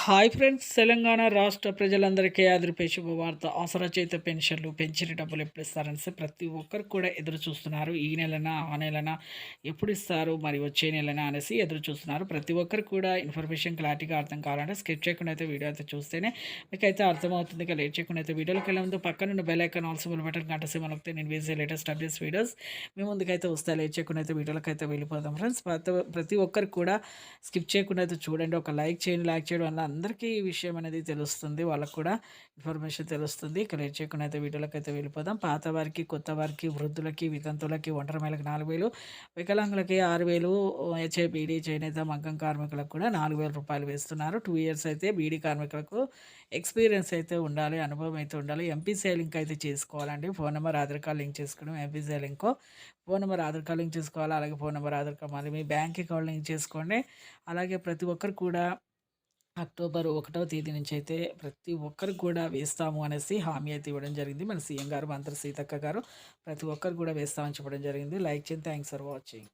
Hi friends, Telangana రాష్ట్ర ప్రజలందరికీ ఆదిరిపే శుభవార్త. ఆసరా చేత పెన్షన్లు పెంచిన డబ్బులు ఎప్పుడు ఇస్తారనేసి ప్రతి ఒక్కరు కూడా ఎదురు చూస్తున్నారు. ఈ నెలనా ఆ నెలనా ఎప్పుడు ఇస్తారు, మరి వచ్చే నెలనా అనేసి ఎదురు చూస్తున్నారు. ప్రతి ఒక్కరు కూడా ఇన్ఫర్మేషన్ క్లారిటీగా అర్థం కావాలంటే స్కిప్ చేయకుండా అయితే వీడియో అయితే చూస్తేనే మీకైతే అర్థమవుతుంది. ఇక లేట్ చేయకుండా అయితే వీడియోలోకి వెళ్ళే ముందు పక్కనున్న bell icon also bell button గంట సింబల్ నొక్కితే నేను వేసే లేటెస్ట్ అప్డేట్స్ వీడియోస్ మీ ముందుకైతే వస్తాయి. లేట్ చేయకుండా అయితే వీడియోలోకి అయితే వెళ్ళిపోదాం ఫ్రెండ్స్. ప్రతి ఒక్కరు కూడా స్కిప్ చేయకుండా అయితే చూడండి. ఒక లైక్ చేయండి. లైక్ చేయడం వల్ల అందరికీ ఈ విషయం అనేది తెలుస్తుంది. వాళ్ళకు కూడా ఇన్ఫర్మేషన్ తెలుస్తుంది. ఇక లేట్ చేయకుండా అయితే వీడియోలోకి అయితే వెళ్ళిపోదాం. పాత వారికి, కొత్త వారికి, వృద్ధులకి, వితంతువులకి, ఒంటరి మహిళలకు 4,000, వికలాంగులకి 6,000, బీడీ, చేనేత, మగ్గం కార్మికులకు కూడా 4,000 రూపాయలు వేస్తున్నారు. 2 ఇయర్స్ అయితే బీడీ కార్మికులకు ఎక్స్పీరియన్స్ అయితే ఉండాలి, అనుభవం అయితే ఉండాలి. ఎంపీసీ లింక్ అయితే చేసుకోవాలండి. Phone number, Aadhaar card link చేసుకోవడం, MPC link, phone number, Aadhaar card link చేసుకోవాలి. అలాగే ఫోన్ నెంబర్, ఆధార్ కార్డ్, మళ్ళీ మీ బ్యాంక్ అకౌంట్ లింక్ చేసుకోండి. అలాగే ప్రతి ఒక్కరు కూడా అక్టోబర్ 1వ తేదీ నుంచి అయితే ప్రతి ఒక్కరికి కూడా వేస్తాము అనేసి హామీ అయితే ఇవ్వడం జరిగింది. మన సీఎం గారు, మంత్రి సీతక్క గారు ప్రతి ఒక్కరు కూడా వేస్తామని చెప్పడం జరిగింది. లైక్ చేయండి. Thanks for watching.